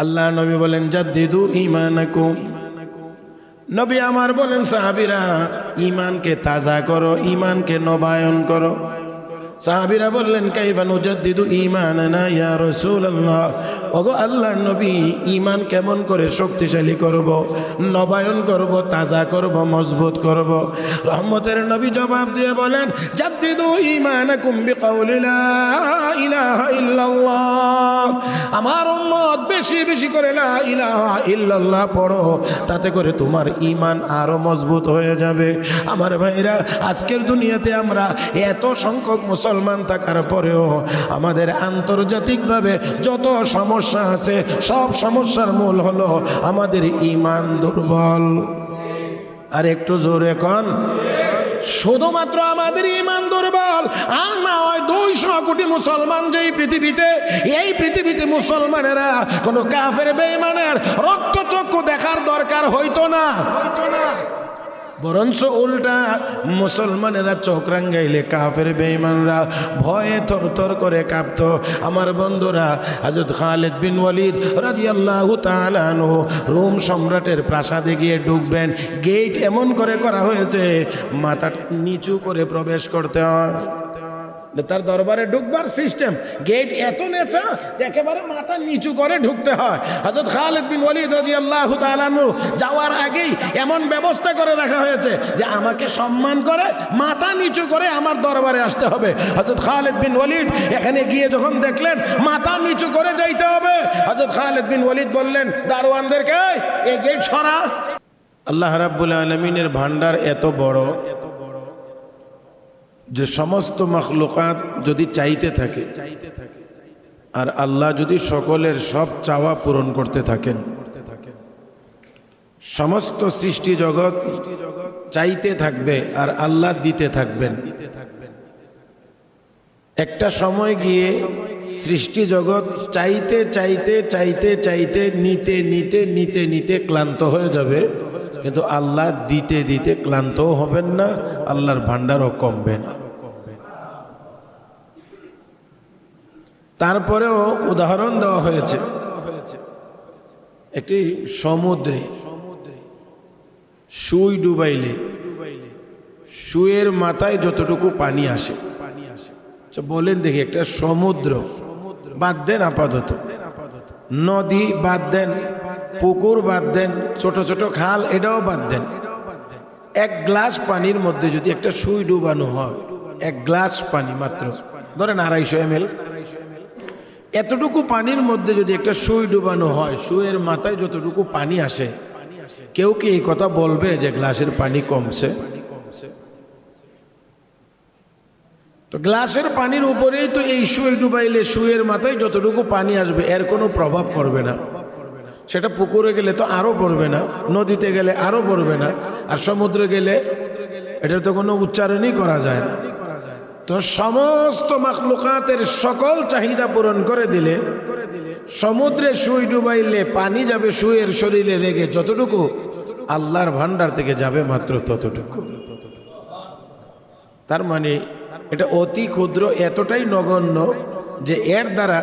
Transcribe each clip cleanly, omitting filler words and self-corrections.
আল্লাহ নবী বলেন জাদ্দিদু ঈমানাকুম। নবী আমার বলেন সাহাবীরা ঈমানকে তাজা করো, ঈমানকে নবায়ন করো। সাহাবীরা বললেন কাইফা নুজাদ্দিদু ঈমানানা ইয়া রাসূলুল্লাহ, ওগো আল্লাহর নবী ঈমান কেমন করে শক্তিশালী করব, নবায়ন করব, তাজা করব, মজবুত করব? রহমতের নবী জবাব দিয়ে বলেন জাদ্দিদু ঈমানাকুম বিকাউলি লা ইলাহা ইল্লাল্লাহ। আমার উম্মত বেশি বেশি করে লা ইলাহা ইল্লাল্লাহ পড়ো, তাতে করে তোমার ঈমান আরো মজবুত হয়ে যাবে। আমার ভাইরা, আজকের দুনিয়াতে আমরা এত সংখ্যক মুসলমান থাকার পরেও আমাদের আন্তর্জাতিকভাবে যত সমস্যা আছে সব সমস্যার মূল হলো আমাদের ঈমান দুর্বল। আর একটু জোরে কোন, শুধুমাত্র আমাদের ঈমান দুর্বল আর না হয় 200 কোটি মুসলমান যেই পৃথিবীতে, এই পৃথিবীতে মুসলমানেরা কোনো কাফের বেঈমানের রক্তচক্ষু দেখার দরকার হইতো না, বরঞ্চ উল্টা মুসলমানেরা চোখ রাঙ্গাইলে কাফের বেঈমানরা ভয়ে থরথর করে কাঁপত। আমার বন্ধুরা, হযরত খালিদ বিন ওয়ালিদ রাদিয়াল্লাহু তাআলা আনহু রোম সম্রাটের প্রাসাদে গিয়ে ঢুকবেন, গেট এমন করে করা হয়েছে মাথাটা নিচু করে প্রবেশ করতে হয়। তার দরবারে ঢুকবার সিস্টেম, গেট এত নেচা যে একেবারে মাথা নিচু করে ঢুকতে হয়। হযরত খালিদ বিন ওয়ালিদ রাদিয়াল্লাহু তাআলা আনহু যাওয়ার আগেই এমন ব্যবস্থা করে রাখা হয়েছে যে আমাকে সম্মান করে মাথা নিচু করে আমার দরবারে আসতে হবে। হযরত খালিদ বিন ওয়ালিদ এখানে গিয়ে যখন দেখলেন মাথা নিচু করে যাইতে হবে, হযরত খালিদ বিন ওয়ালিদ বললেন দারোয়ানদেরকে এই গেট সরা। আল্লাহ রাব্বুল আলামিনের ভান্ডার এত বড় যে সমস্ত মাখলুকাত যদি চাইতে থাকে আর আল্লাহ যদি সকলের সব চাওয়া পূরণ করতে থাকেন, সমস্ত সৃষ্টি জগৎ চাইতে থাকবে আর আল্লাহ দিতে থাকবেন। একটা সময় গিয়ে সৃষ্টি জগৎ চাইতে চাইতে চাইতে চাইতে নিতে নিতে নিতে নিতে ক্লান্ত হয়ে যাবে, কিন্তু আল্লাহ দিতে দিতে ক্লান্তও হবেন না, আল্লাহর ভান্ডারও কমবে না। তারপরেও উদাহরণ দেওয়া হয়েছে একটি সমুদ্রে সুই ডুবাইলে সুয়ের মাথায় যতটুকু পানি আসে, বলেন দেখি, একটা সমুদ্র বাদ দেন, আপাতত নদী বাদ দেন, পুকুর বাদ দেন, ছোট ছোট খাল এটাও বাদ দেন, এক গ্লাস পানির মধ্যে যদি একটা সুই ডুবানো হয়, এক গ্লাস পানি মাত্র, ধরেন 250 ml, এতটুকু পানির মধ্যে যদি একটা সুই ডুবানো হয়, সুয়ের মাথায় যতটুকু পানি আসে, কেউ কি এই কথা বলবে যে গ্লাসের পানি কমছে? তো গ্লাসের পানির উপরেই তো এই সুই ডুবাইলে সুয়ের মাথায় যতটুকু পানি আসবে এর কোনো প্রভাব পড়বে না। সেটা পুকুরে গেলে তো আরো পড়বে না, নদীতে গেলে আরো পড়বে না, আর সমুদ্রে গেলে এটা তো কোনো উচ্চারণই করা যায় না। তো সমস্ত মাখলুকাতের সকল চাহিদা পূরণ করে দিলে সমুদ্রে সুই ডুবাইলে পানি যাবে সুয়ের শরীরে লেগে যতটুকু, আল্লাহর ভান্ডার থেকে যাবে মাত্র ততটুকু। তার মানে এটা অতি ক্ষুদ্র, এতটাই নগণ্য যে এর দ্বারা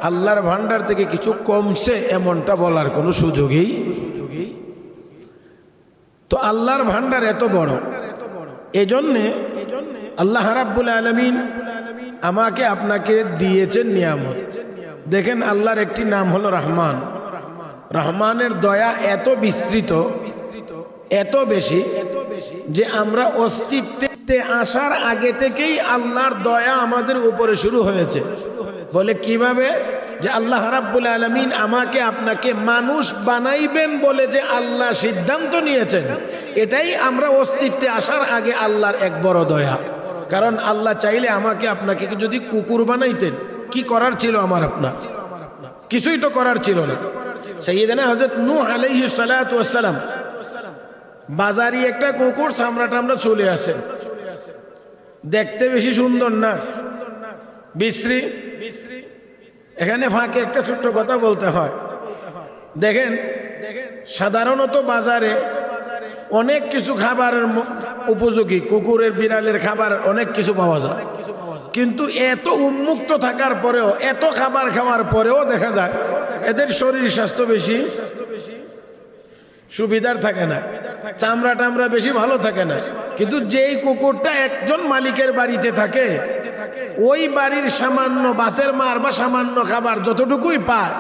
আল্লাহর ভান্ডার থেকে কিছু কমছে এমনটা বলার কোনো সুযোগই। তো আল্লাহর ভান্ডার এত বড়, এজন্যে আল্লাহ রাব্বুল আলামিন আমাকে আপনাকে দিয়েছেন নিয়ামত। দেখেন আল্লাহর একটি নাম হলো রহমান। রহমানের দয়া এত বিস্তৃত, এত বেশি যে আমরা অস্তিত্বে আসার আগে থেকেই আল্লাহর দয়া আমাদের উপরে শুরু হয়েছে। বলে কিভাবে? যে আল্লাহ রাব্বুল আলামিন আমাকে আপনাকে মানুষ বানাইবেন বলে যে আল্লাহ সিদ্ধান্ত নিয়েছেন, এটাই আমরা অস্তিত্বে আসার আগে আল্লাহর এক বড় দয়া। কারণ আল্লাহ চাইলে আমাকে আপনাকে যদি কুকুর বানাইতেন, কি করার ছিল আমার আপনার? কিছুই তো করার ছিল না। সাইয়েদনা হযরত নূহ আলাইহিস সালাতু ওয়াস সালাম বাজারি একটা কুকুর চামড়া টামড়া চলে আসে, দেখতে বেশি সুন্দর না, বিশ্রী। এখানে ফাঁকে একটা ছোট্ট কথা বলতে হয়। দেখেন সাধারণত বাজারে অনেক কিছু খাবারের উপযোগী, কুকুরের বিড়ালের খাবার অনেক কিছু পাওয়া যায়, কিন্তু এত উন্মুক্ত থাকার পরেও, এত খাবার খাওয়ার পরেও দেখা যায় এদের শরীর স্বাস্থ্য বেশি সুবিধার থাকে না, চামড়া টামড়া বেশি ভালো থাকে না। কিন্তু যেই কুকুরটা একজন মালিকের বাড়িতে থাকে, ওই বাড়ির সামান্য ভাতের মার বা সামান্য খাবার যতটুকুই পায়,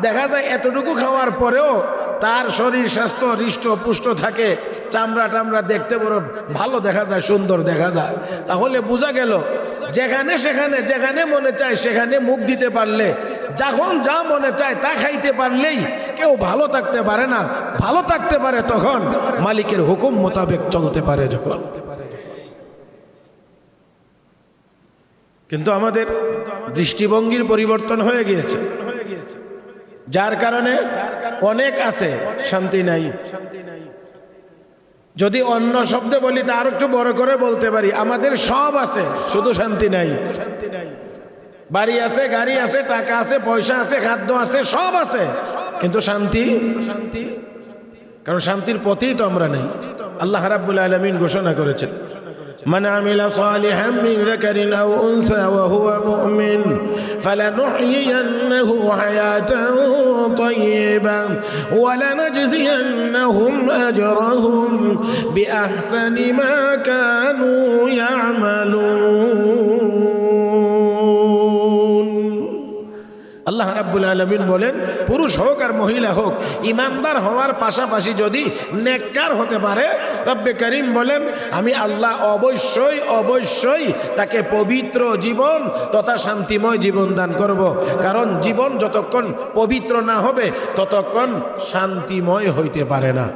দেখা যায় এতটুকু খাওয়ার পরেও তার শরীর স্বাস্থ্য হৃষ্ট পুষ্ট থাকে, চামড়া টামড়া দেখতে বড় ভালো দেখা যায়, সুন্দর দেখা যায়। তাহলে বোঝা গেল যেখানে সেখানে যেখানে মনে চায় সেখানে মুখ দিতে পারলে, যখন যা মনে চায় তা খাইতে পারলেই কেউ ভালো থাকতে পারে না। ভালো থাকতে পারে তখন মালিকের হুকুম মোতাবেক চলতে পারে যখন। কিন্তু আমাদের দৃষ্টিভঙ্গির পরিবর্তন হয়ে গিয়েছে, যার কারণে অনেক আছে শান্তি নাই। যদি অন্য শব্দে বলি তা আরো একটু বড় করে বলতে পারি, আমাদের সব আছে শুধু শান্তি নাই। বাড়ি আছে, গাড়ি আছে, টাকা আছে, পয়সা আছে, খাদ্য আছে, সব আছে, কিন্তু শান্তি, কারণ শান্তির পথেই তো আমরা নেই। আল্লাহ রাব্বুল আলামিন ঘোষণা করেছেন, من عمل صالحا من ذكر أو أنثى وهو مؤمن فلنحيينه حياة طيبة ولنجزينهم أجرهم بأحسن ما كانوا يعملون। আল্লাহ রাব্বুল আলামিন বলেন, পুরুষ হোক আর মহিলা হোক, ইমানদার হওয়ার পাশাপাশি যদি নেককার হতে পারে, রব্বে করিম বলেন আমি আল্লাহ অবশ্যই অবশ্যই তাকে পবিত্র জীবন তথা শান্তিময় জীবন দান করব। কারণ জীবন যতক্ষণ পবিত্র না হবে ততক্ষণ শান্তিময় হইতে পারে না।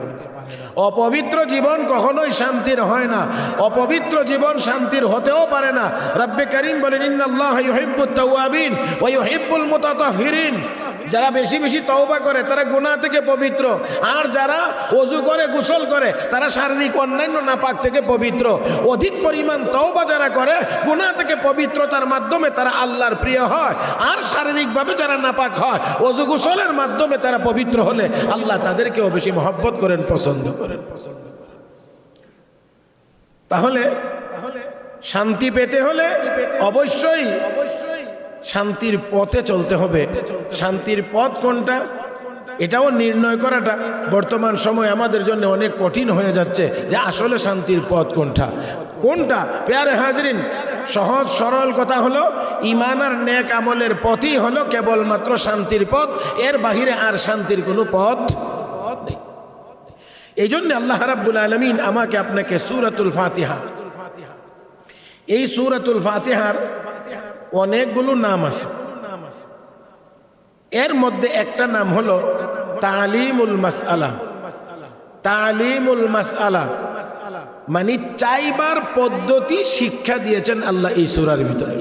অপবিত্র জীবন কখনোই শান্তির হয় না, অপবিত্র জীবন শান্তির হতেও পারে না। রব্বে করিম বলেন, ইন্নাল্লাহা ইউহিব্বুত তাওয়াবিন ওয়া ইউহিব্বুল মুতাতাহহিরিন। যারা বেশি বেশি তওবা করে তারা গুনাহ থেকে পবিত্র, আর যারা ওযু করে গোসল করে তারা শারীরিক অন্যান্য নাপাক থেকে পবিত্র। অধিক পরিমাণ তওবা যারা করে গুনাহ থেকে পবিত্রতার মাধ্যমে তারা আল্লাহর প্রিয় হয়, আর শারীরিকভাবে যারা নাপাক হয় ওযু গোসলের মাধ্যমে তারা পবিত্র হলে আল্লাহ তাদেরকেও বেশি মহব্বত করেন, পছন্দ করেন। তাহলে শান্তি পেতে হলে অবশ্যই শান্তির পথে চলতে হবে। শান্তির পথ কোনটা এটাও নির্ণয় করাটা বর্তমান সময় আমাদের জন্য অনেক কঠিন হয়ে যাচ্ছে, যে আসলে শান্তির পথ কোনটা। প্যারে হাজরিন, সহজ সরল কথা হলো ঈমান আর নেক আমলের পথই হলো কেবলমাত্র শান্তির পথ, এর বাহিরে আর শান্তির কোনো পথ নেই। এই জন্য আল্লাহ রাব্বুল আলামিন আমাকে আপনাকে সূরাতুল ফাতিহা, এই সূরাতুল ফাতিহার অনেকগুলো নাম আছে, এর মধ্যে একটা নাম হলো তালিমুল মাসআলা। তালিমুল মাসআলা মানে চাইবার পদ্ধতি শিক্ষা দিয়েছেন আল্লাহ এই সূরার ভিতরে।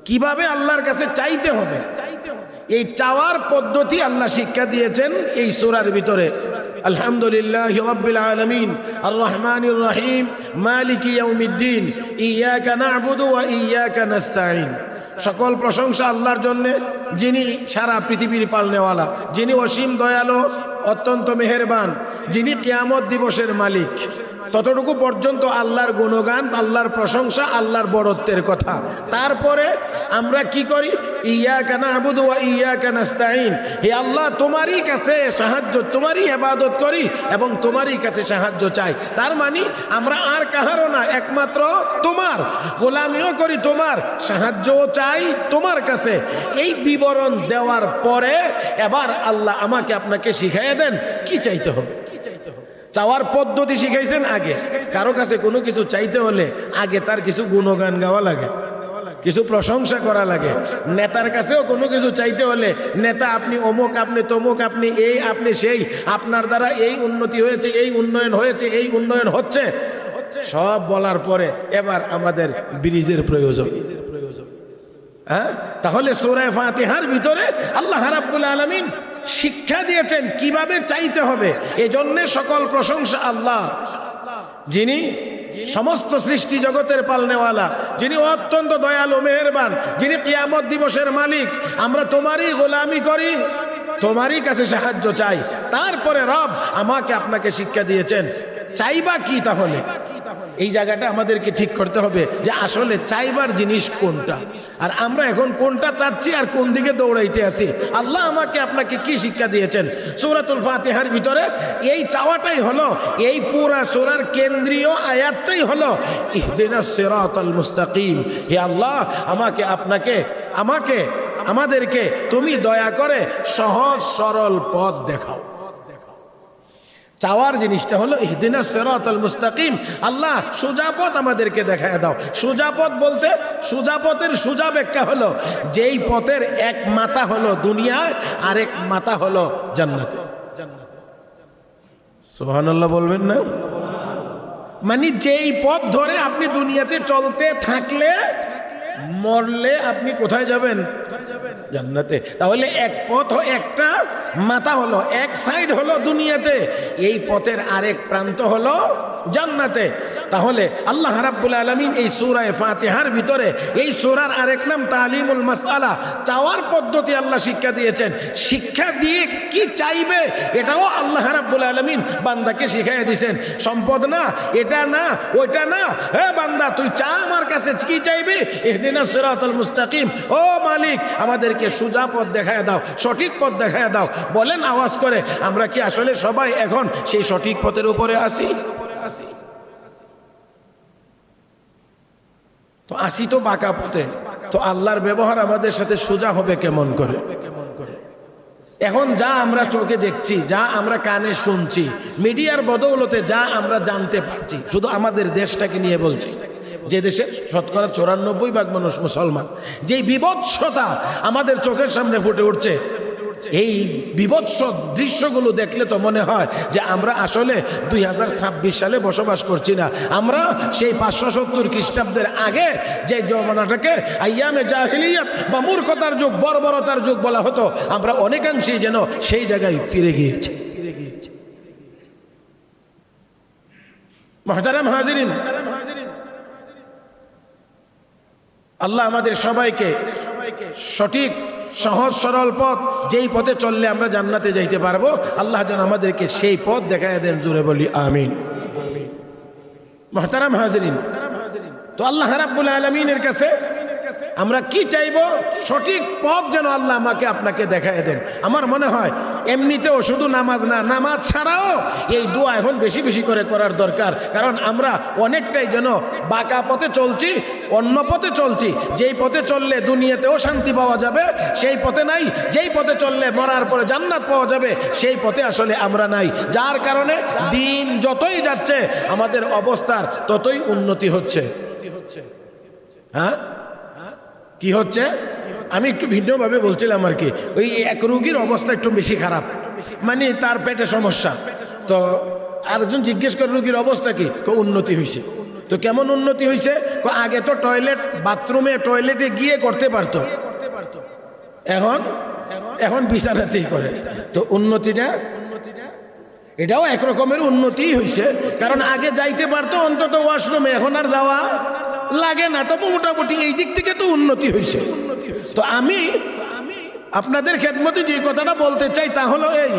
কিভাবে আল্লাহর কাছে চাইতে হবে এই চাওয়ার পদ্ধতি আল্লাহ শিক্ষা দিয়েছেন এই সূরার ভিতরে। আলহামদুলিল্লাহি রাব্বিল আলামিন আর রহমানির রহিম মালিকি ইয়াউমিদ্দিন ইয়্যাকা না'বুদু ওয়া ইয়্যাকা নাস্তাঈন। সকল প্রশংসা আল্লাহর জন্য, যিনি সারা পৃথিবীর পালনেওয়ালা, যিনি অসীম দয়ালু, অত্যন্ত মেহেরবান, যিনি কিয়ামত দিবসের মালিক। ততটুকু পর্যন্ত আল্লাহর গুণগান, আল্লাহর প্রশংসা, আল্লাহর বড়ত্বের কথা। তারপরে আমরা কি করি? ইয়্যাকা না'বুদু ওয়া ইয়্যাকা নাস্তাঈন। হে আল্লাহ, তোমারই কাছে সাহায্য, তোমারই ইবাদত করি এবং তোমারই কাছে সাহায্য চাই। তার মানে আমরা আর কাহারও না, একমাত্র তোমার গোলামিও করি, তোমার সাহায্যও চাই তোমার কাছে। এই বিবরণ দেওয়ার পরে এবার আল্লাহ আমাকে আপনাকে শিখাইয়া দেন কি চাইতে হবে। চাওয়ার পদ্ধতি শিখাইছেন আগে। কারো কাছে কোনো কিছু চাইতে হলে আগে তার কিছু গুণগান গাওয়া লাগে, কিছু প্রশংসা করা লাগে। নেতার কাছেও কোনো কিছু চাইতে হলে, নেতা আপনি অমুক, আপনি তমুক, আপনি এই, আপনি সেই, আপনার দ্বারা এই উন্নতি হয়েছে, এই উন্নয়ন হয়েছে, এই উন্নয়ন হচ্ছে, সব বলার পরে এবার আমাদের ব্রিজের প্রয়োজন। হ্যাঁ, তাহলে সূরা ফাতিহার ভিতরে আল্লাহ রাব্বুল আলামিন শিক্ষা দিয়েছেন কিভাবে চাইতে হবে। এজন্য সকল প্রশংসা আল্লাহ, যিনি সমস্ত সৃষ্টি জগতের পালনেওয়ালা, যিনি অত্যন্ত দয়ালু মেহেরবান, যিনি কিয়ামত দিবসের মালিক। আমরা তোমারই গোলামি করি, তোমারই কাছে সাহায্য চাই। তারপরে রব আমাকে আপনাকে শিক্ষা দিয়েছেন চাইবা কি। তাহলে এই জায়গাটা আমাদেরকে ঠিক করতে হবে যে আসলে চাইবার জিনিস কোনটা, আর আমরা এখন কোনটা চাচ্ছি আর কোন দিকে দৌড়াইতে আছি। আল্লাহ আমাকে আপনাকে কি শিক্ষা দিয়েছেন? সূরাতুল ফাতিহার ভিতরে এই চাওয়াটাই হলো, এই পুরা সূরার কেন্দ্রীয় আয়াতটাই হলো ইহদিনাস সিরাতাল মুস্তাকিম। হে আল্লাহ, আমাকে আপনাকে আমাদেরকে তুমি দয়া করে সহজ সরল পথ দেখাও। চাওয়ার জিনিসটা হলো ইহদিনাস সিরাতাল মুস্তাকিম, আল্লাহ সোজা পথ আমাদেরকে দেখায় দাও। সোজা পথ বলতে সোজা পথের সোজা ব্যাখ্যা হলো যেই পথের এক মাথা হলো দুনিয়ায়, আরেক মাথা হলো জান্নাতে। সুবহানাল্লাহ বলবেন না? মানে যেই পথ ধরে আপনি দুনিয়াতে চলতে থাকলে মরলে আপনি কোথায় যাবেন? জান্নাতে। তাহলে এক পথ একটা মাথা হলো, এক সাইড হলো দুনিয়াতে, এই পথের আরেক প্রান্ত হলো জান্নাতে। তাহলে আল্লাহ রাব্বুল আলামিন এই সূরা ফাতিহার ভিতরে এই সূরার আরেক নাম তালিমুল মাসআলা, চাওয়ার পদ্ধতি আল্লাহ শিক্ষা দিয়েছেন। শিক্ষা দিয়ে কি চাইবে এটাও আল্লাহ রাব্বুল আলামিন বান্দাকে শিখাইয়া দিয়েছেন। সম্পদ না, এটা না, ওইটা না, হে বান্দা তুই চা আমার কাছে, কি চাইবি? ইহদিনাস সিরাতাল মুস্তাকিম। ও মালিক, আমাদেরকে সোজা পথ দেখায় দাও, সঠিক পথ দেখায় দাও। বলেন আওয়াজ করে, আমরা কি আসলে সবাই এখন সেই সঠিক পথের উপরে আছি? তো আসি তো বাঁকা পথে। তো আল্লাহর ব্যবহার আমাদের সাথে সোজা হবে কেমন করে? এখন যা আমরা চোখে দেখছি, যা আমরা কানে শুনছি, মিডিয়ার বদৌলতে যা আমরা জানতে পারছি, শুধু আমাদের দেশটাকে নিয়ে বলছি, যে দেশের শতকরা 94% মানুষ মুসলমান, যেই বিভৎসতা আমাদের চোখের সামনে ফুটে উঠছে, এই বিভৎস দৃশ্যগুলো দেখলে তো মনে হয় যে আমরা আসলে 2026 সালে বসবাস করছি না। আমরা সেই 570 খ্রিস্টাব্দের আগে যে জমানাটাকে আইয়ামে জাহিলিয়াত বা মূর্খতার যুগ, বর্বরতার যুগ বলা হতো, আমরা অনেকাংশেই যেন সেই জায়গায় ফিরে গিয়েছি। মুহতারাম হাজিরিন, আল্লাহ আমাদের সবাইকে সঠিক সহজ সরল পথ, যেই পথে চললে আমরা জান্নাতে যাইতে পারবো, আল্লাহ যেন আমাদেরকে সেই পথ দেখায় দেন। জোরে বলি আমিন। মুহতারাম হাজিরিন, তো আল্লাহ রাব্বুল আলামিনের কাছে আমরা কি চাইবো? সঠিক পথ যেন আল্লাহ আমাকে আপনাকে দেখায় দেন। আমার মনে হয় এমনিতেও শুধু নামাজ না, নামাজ ছাড়াও এই দোয়া এখন বেশি বেশি করে করার দরকার। কারণ আমরা অনেকটাই যেন বাঁকা পথে চলছি, অন্য পথে চলছি। যেই পথে চললে দুনিয়াতেও শান্তি পাওয়া যাবে সেই পথে নাই, যেই পথে চললে মরার পরে জান্নাত পাওয়া যাবে সেই পথে আসলে আমরা নাই। যার কারণে দিন যতই যাচ্ছে আমাদের অবস্থার ততই উন্নতি হচ্ছে। হ্যাঁ, কি হচ্ছে? আমি একটু ভিন্নভাবে বলছিলাম আর কি। ওই এক রোগীর অবস্থা একটু বেশি খারাপ, মানে তার পেটে সমস্যা। তো আরেকজন জিজ্ঞেস করে রোগীর অবস্থা কি? উন্নতি হয়েছে। তো কেমন উন্নতি হয়েছে? আগে তো টয়লেটে গিয়ে করতে পারতো, এখন বিছানাতেই করে। তো উন্নতিটা এটাও একরকমের উন্নতি হয়েছে, কারণ আগে যাইতে পারতো অন্তত ওয়াশরুমে, এখন আর যাওয়া লাগে না। তো মোটামুটি এই দিক থেকে তো উন্নতি হয়েছে। তো আমি আপনাদের খেদমতে যে কথাটা বলতে চাই তা হলো এই,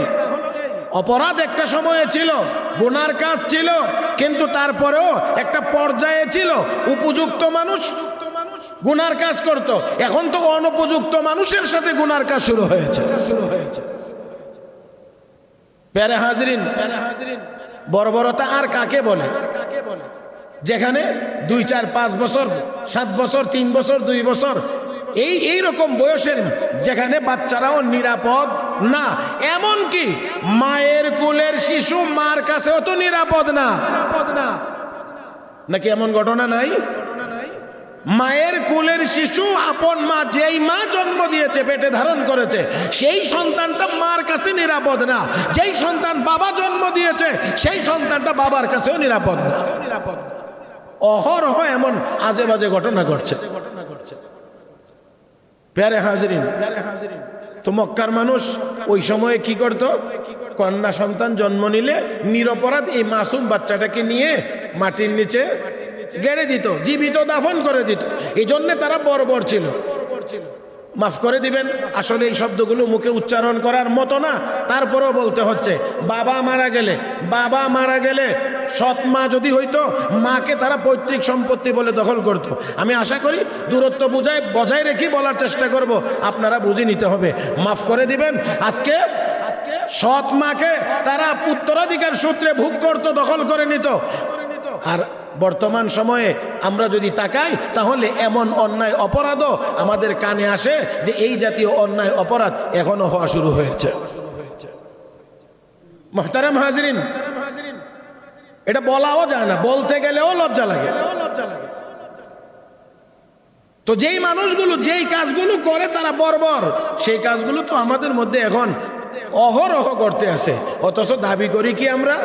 অপরাধ একটা সময়ে ছিল, গুনার কাজ ছিল, কিন্তু তারপরেও একটা পর্যায়ে ছিল উপযুক্ত মানুষ গুনার কাজ করত। এখন তো অনুপযুক্ত মানুষের সাথে গুনার কাজ শুরু হয়েছে। প্যারে হাজরিন, বর্বরতা আর কাকে বলে? যেখানে 2, 4, 5 বছর, 7 বছর, 3 বছর, 2 বছর এই রকম বয়সের, যেখানে বাচ্চারাও নিরাপদ না, এমনকি মায়ের কোলের শিশু মার কাছেও তো নিরাপদ না। নাকি এমন ঘটনা নাই? মায়ের কোলের শিশু, আপন মা, যেই মা জন্ম দিয়েছে, পেটে ধারণ করেছে, সেই সন্তানটা মার কাছে নিরাপদ না। যেই সন্তান বাবা জন্ম দিয়েছে সেই সন্তানটা বাবার কাছেও নিরাপদ না। অহরহ এমন আজে বাজে ঘটনা ঘটছে। প্যারে হাজরিন, তো মক্কার মানুষ ওই সময়ে কি করত? কন্যা সন্তান জন্ম নিলে নিরপরাধ এই মাসুম বাচ্চাটাকে নিয়ে মাটির নিচে গেড়ে দিত, জীবিত দাফন করে দিত। এই জন্য তারা বর্বর ছিল। মাফ করে দিবেন। আসলে এই শব্দগুলো মুখে উচ্চারণ করার মতো না, তারপরেও বলতে হচ্ছে। বাবা মারা গেলে সৎ মা যদি হইতো, মাকে তারা পৈতৃক সম্পত্তি বলে দখল করত। আমি আশা করি দূরত্ব বজায় রেখে বলার চেষ্টা করব, আপনারা বুঝে নিতে হবে। মাফ করে দিবেন। আজকে সৎ মাকে তারা উত্তরাধিকার সূত্রে ভোগ করত, দখল করে নিত। আর বর্তমান সময়ে আমরা যদি তাকাই, তাহলে এমন অন্যায় অপরাধও আমাদের কানে আসে যে এই জাতীয় অন্যায় অপরাধ এখনো হওয়া শুরু হয়েছে। মুহতারাম হাজিরিন, এটা বলাও যায় না, বলতে গেলেও লজ্জা লাগে। তো যেই মানুষগুলো যেই কাজগুলো করে তারা বর্বর, সেই কাজগুলো তো আমাদের মধ্যে এখন অহরহ করতে আছে। অথচ দাবি করি কি আমরা?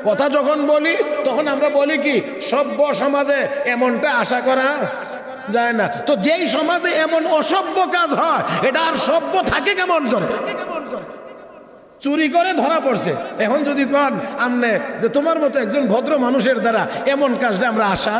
কথা যখন বলি তখন আমরা বলি কি সভ্য সমাজে এমনটা আশা করা যায় না। তো যেই সমাজে এমন অসভ্য কাজ হয়, এটা আর সভ্য থাকে কেমন করে? চুরি করে ধরা পড়ছে। এখন যদি কন আমনে যে তোমার মতো একজন ভদ্র মানুষের দ্বারা এমন কাজটা আমরা আশা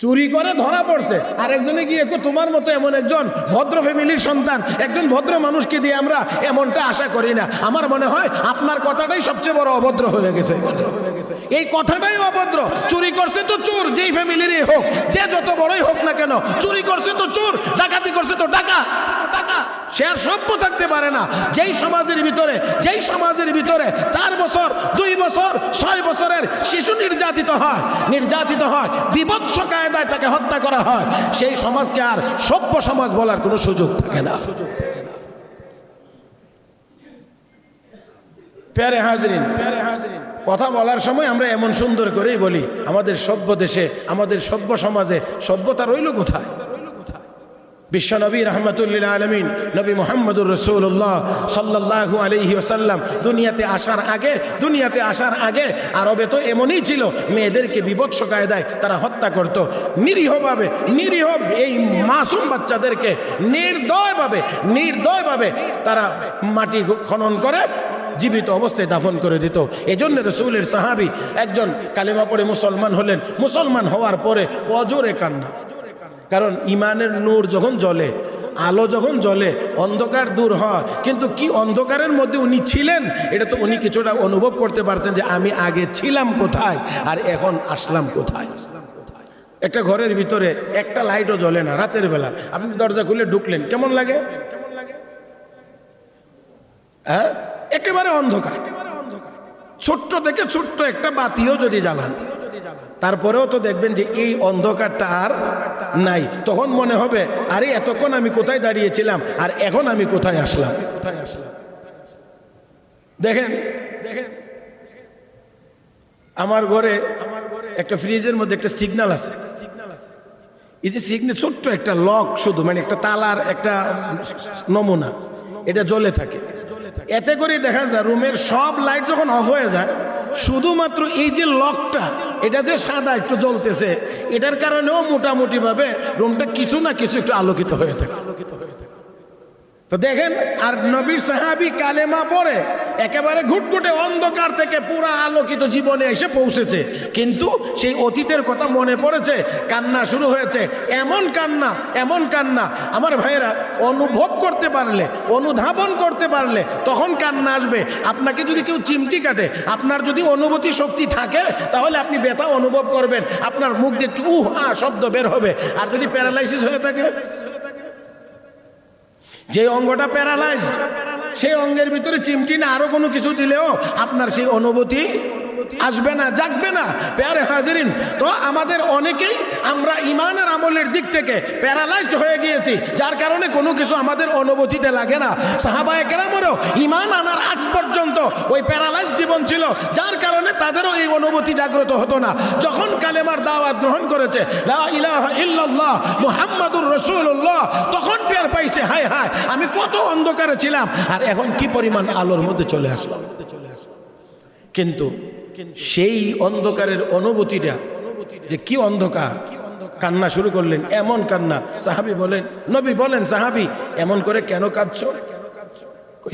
চুরি করে ধরা পড়ছে, আর একজনে গিয়ে তোমার মতো এমন একজন ভদ্র ফ্যামিলির সন্তান, একজন ভদ্র মানুষকে দিয়ে আমরা এমনটা আশা করি না। আমার মনে হয় আপনার কথাটাই সবচেয়ে বড় অভদ্র হয়ে গেছে। এই কথাটাই অভদ্র। চুরি করছে তো চোর, যেই ফ্যামিলিরই হোক, যে যত বড়ই হোক না কেন, চুরি করছে তো চোর, ডাকাতি করছে তো ডাকাত। সে আর সভ্য থাকতে পারে না। যেই সমাজের ভিতরে 4 বছর 2 বছর 6 বছরের শিশু নির্যাতিত হয়, বিভৎস কায়দায় তাকে হত্যা করা হয়, সেই সমাজকে আর সভ্য সমাজ বলার কোনো সুযোগ থাকে না। প্যারে হাজরিন, কথা বলার সময় আমরা এমন সুন্দর করেই বলি, আমাদের সভ্য দেশে, আমাদের সভ্য সমাজে সভ্যতা রইল কোথায়? বিশ্বনবী রাহমাতুল্লিল আলামিন নবী মুহাম্মদুর রাসূলুল্লাহ সাল্লাল্লাহু আলাইহি ওয়াসাল্লাম দুনিয়াতে আসার আগে আরবে তো এমনই ছিল, মেয়েদেরকে বিভৎস কায়দায় তারা হত্যা করত। নিরীহ এই মাসুম বাচ্চাদেরকে নির্দয়ভাবে তারা মাটি খনন করে জীবিত অবস্থায় দাফন করে দিত। এজন্য রাসূলের সাহাবী একজন কালেমা পড়ে মুসলমান হওয়ার পরে অজোরে কান্না। কারণ ইমানের নূর যখন জ্বলে, আলো যখন জ্বলে, অন্ধকার দূর হয়। কিন্তু কি অন্ধকারের মধ্যে উনি ছিলেন, এটা তো উনি কিছুটা অনুভব করতে পারছেন যে আমি আগে ছিলাম কোথায় আর এখন আসলাম কোথায়। একটা ঘরের ভিতরে একটা লাইটও জ্বলে না রাতের বেলা, আপনি দরজা খুলে ঢুকলেন, কেমন লাগে? হ্যাঁ, একেবারে অন্ধকার। ছোট্ট থেকে ছোট্ট একটা বাতিও যদি জ্বালান, তারপরেও তো দেখবেন যে এই অন্ধকারটা আর নাই। তখন মনে হবে আরে এতক্ষণ আমি কোথায় দাঁড়িয়েছিলাম আর এখন আমি কোথায় আসলাম। দেখেন আমার ঘরে একটা ফ্রিজের মধ্যে একটা সিগন্যাল আছে। এই যে সিগন্যাল, ছোট্ট একটা লক, শুধু মানে একটা তালার একটা নমুনা, এটা জ্বলে থাকে। এতে করে দেখা যায় রুমের সব লাইট যখন অফ হয়ে যায়, শুধুমাত্র এই যে লকটা, এটা যে সাদা একটু জ্বলতেছে, এটার কারণেও মোটামুটি ভাবে রুমটা কিছু না কিছু একটু আলোকিত হয়ে থাকে। তো দেখেন, আর নবীর সাহাবী কালেমা পড়ে একেবারে ঘুটঘুটে অন্ধকার থেকে পুরা আলোকিত জীবনে এসে পৌঁছেছে, কিন্তু সেই অতীতের কথা মনে পড়েছে, কান্না শুরু হয়েছে। এমন কান্না আমার ভাইয়েরা অনুভব করতে পারলে, অনুধাবন করতে পারলে তখন কান্না আসবে। আপনাকে যদি কেউ চিমটি কাটে, আপনার যদি অনুভূতি শক্তি থাকে, তাহলে আপনি ব্যথা অনুভব করবেন, আপনার মুখ দিয়ে একটু শব্দ বের হবে। আর যদি প্যারালাইসিস হয়ে থাকে, যে অঙ্গটা প্যারালাইজড, সেই অঙ্গের ভিতরে চিমটি না আরো কোনো কিছু দিলেও আপনার সেই অনুভূতি আসবে না, জাগবে না। প্যারে হাজিরিন, তো আমাদের অনেকেই আমরা ইমান আর আমলের দিক থেকে প্যারালাইজড হয়ে গিয়েছি, যার কারণে কোনো কিছু আমাদের অনুভূতিতে লাগে না। সাহাবায়ে কেরামেরও ইমান আনার আগ পর্যন্ত ওই প্যারালাইজ জীবন ছিল, যার কারণে তাদেরও এই অনুভূতি জাগ্রত হতো না। যখন কালেমার দাওয়াত গ্রহণ করেছে, লা ইলাহা ইল্লাল্লাহ মুহাম্মাদুর রাসূলুল্লাহ, তখন টের পাইছে হায় হায় আমি কত অন্ধকারে ছিলাম আর এখন কি পরিমাণ আলোর মধ্যে চলে আসলাম। কিন্তু সেই অন্ধকারের অনুভূতিটা যে কি অন্ধকার, কান্না শুরু করলেন, এমন কান্না। সাহাবী বলেন, নবী বলেন, সাহাবী এমন করে কেন কাঁদছো?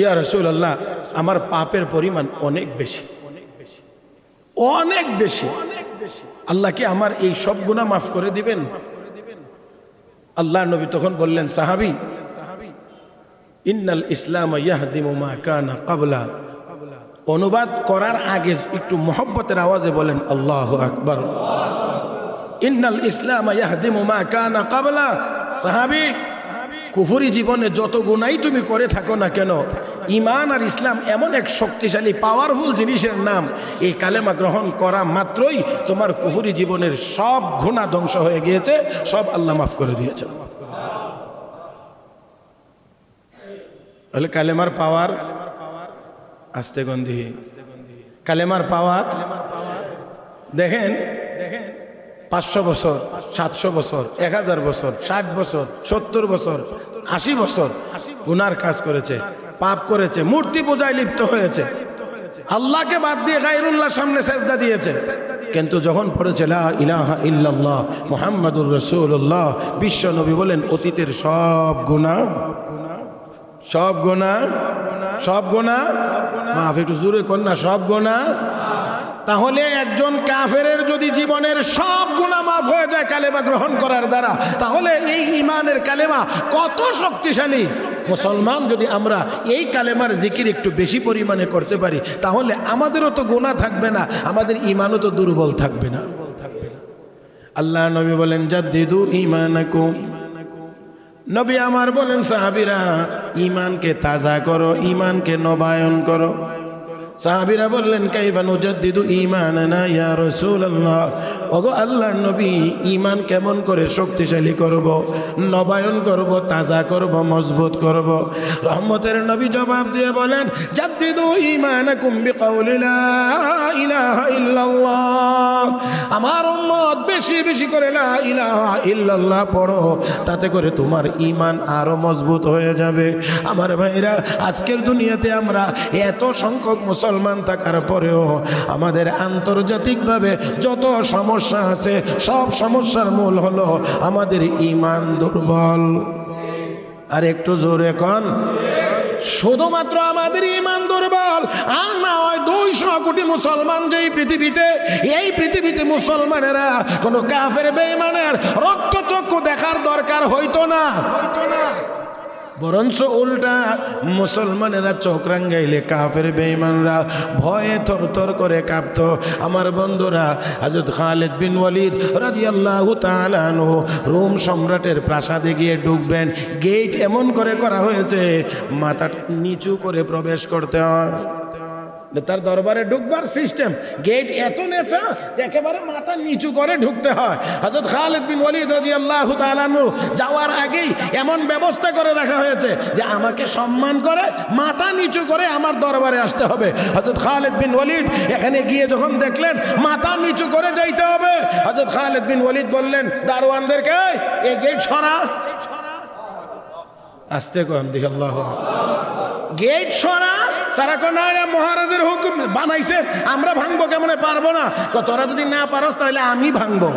ইয়া রাসূলুল্লাহ, আমার পাপের পরিমাণ অনেক বেশি। আল্লাহ কি আমার এই সব গুনাহ মাফ করে দিবেন? আল্লাহ নবী তখন বললেন, সাহাবী, ইন্নাল ইসলাম ইয়াহদিমু মা কানা ক্বাবলা। অনুবাদ করার আগে একটু মহব্বতের আওয়াজে বলেন আল্লাহু আকবার। ইন্নাল ইসলাম ইয়াহদিমু মা কানা ক্বাবলা। সাহাবী, কুফরি জীবনে যত গুনাই তুমি করে থাকো না কেন, ঈমান আর ইসলাম এমন এক শক্তিশালী পাওয়ারফুল জিনিসের নাম, এই কালেমা গ্রহণ করা মাত্রই তোমার কুফরি জীবনের সব গুনাহ ধ্বংস হয়ে গিয়েছে, সব আল্লাহ মাফ করে দিয়েছে। তাহলে কালেমার পাওয়ার, আস্তে গন্ধি, কালেমার পাওয়ার দেখেন। 500 বছর, 700 বছর, 1000 বছর, 60 বছর, 70 বছর, 80 বছর গুনার কাজ করেছে, পাপ করেছে, মূর্তি পূজায় লিপ্ত হয়েছে, আল্লাহকে বাদ দিয়ে গায়রুল্লাহর সামনে সেজদা দিয়েছে। কিন্তু যখন পড়েছে লা ইলাহা ইল্লাল্লাহ মুহাম্মাদুর রাসূলুল্লাহ, বিশ্ব নবী বলেন অতীতের সব গুনাহ, সব গুনাহ, সব গুনাহ মাফ। একটু জোরে কর না, সব গুনাহ। তাহলে একজন কাফেরের যদি জীবনের সব গুনাহ মাফ হয়ে যায় কালেমা গ্রহণ করার দ্বারা, তাহলে এই ঈমানের কালেমা কত শক্তিশালী। মুসলমান যদি আমরা এই কালেমার জিকির একটু বেশি পরিমাণে করতে পারি, তাহলে আমাদেরও তো গুনাহ থাকবে না, আমাদের ঈমানও তো দুর্বল থাকবে না। আল্লাহ নবী বলেন জাদ্দিদু ঈমানাকুম। নবী আমার বলেন সাহাবীরা, ঈমানকে তাজা করো, ঈমানকে নবায়ন করো। সাহাবীরা বললেন কাইফা নুজাদ্দিদু ঈমানানা ইয়া রাসূলুল্লাহ। ওগো আল্লাহর নবী, ঈমান কেমন করে শক্তিশালী করব, নবায়ন করব, তাজা করব, মজবুত করব? রহমতের নবী জবাব দিয়ে বলেন জাদ্দিদু ঈমানাকুম বিকাউলি লা ইলাহা ইল্লাল্লাহ। আমার উম্মত বেশি বেশি করে লা ইলাহা ইল্লাল্লাহ পড়ো, তাতে করে তোমার ঈমান আরো মজবুত হয়ে যাবে। আমার ভাইরা, আজকের দুনিয়াতে আমরা এত সংখ্যক মুসলমান থাকার পরেও আমাদের আন্তর্জাতিকভাবে যত সমস্যা আছে, সব সমস্যার মূল হলো আমাদের ঈমান দুর্বল। আর একটু জোরে কোন, শুধুমাত্র আমাদের ঈমান দুর্বল, আর না হয় 200 কোটি মুসলমান যেই পৃথিবীতে, এই পৃথিবীতে মুসলমানেরা কোন কাফের বেঈমানের রক্তচক্ষু দেখার দরকার হইতো না, বরঞ্চ উল্টা মুসলমানেরা চোখ রাঙ্গাইলে কাফের বেঈমানরা ভয়ে থরথর করে কাঁপত। আমার বন্ধুরা, হযরত খালিদ বিন ওয়ালিদ রাদিয়াল্লাহু তাআলা আনহু রোম সম্রাটের প্রাসাদে গিয়ে ঢুকবেন, গেট এমন করে করা হয়েছে মাথাটা নিচু করে প্রবেশ করতে হয়। তার দরবারে ঢুকবার সিস্টেম, গেট এত নেচা যে একেবারে মাথা নিচু করে ঢুকতে হয়। হযরত খালিদ বিন ওয়ালিদ রাদিয়াল্লাহু তাআলা আনহু যাওয়ার আগেই এমন ব্যবস্থা করে রাখা হয়েছে যে আমাকে সম্মান করে মাথা নিচু করে আমার দরবারে আসতে হবে। হযরত খালিদ বিন ওয়ালিদ এখানে গিয়ে যখন দেখলেন মাথা নিচু করে যাইতে হবে, হযরত খালিদ বিন ওয়ালিদ বললেন দারোয়ানদেরকে, এই গেট সরা। আস্তে কম দিকে আল্লাহ, গেট সরা। তারা কোন মহারাজের হুকুম বানাইছে, আমরা ভাঙবো, কেমনে পারবো না? তোরা যদি না পারস তাহলে আমি ভাঙবো,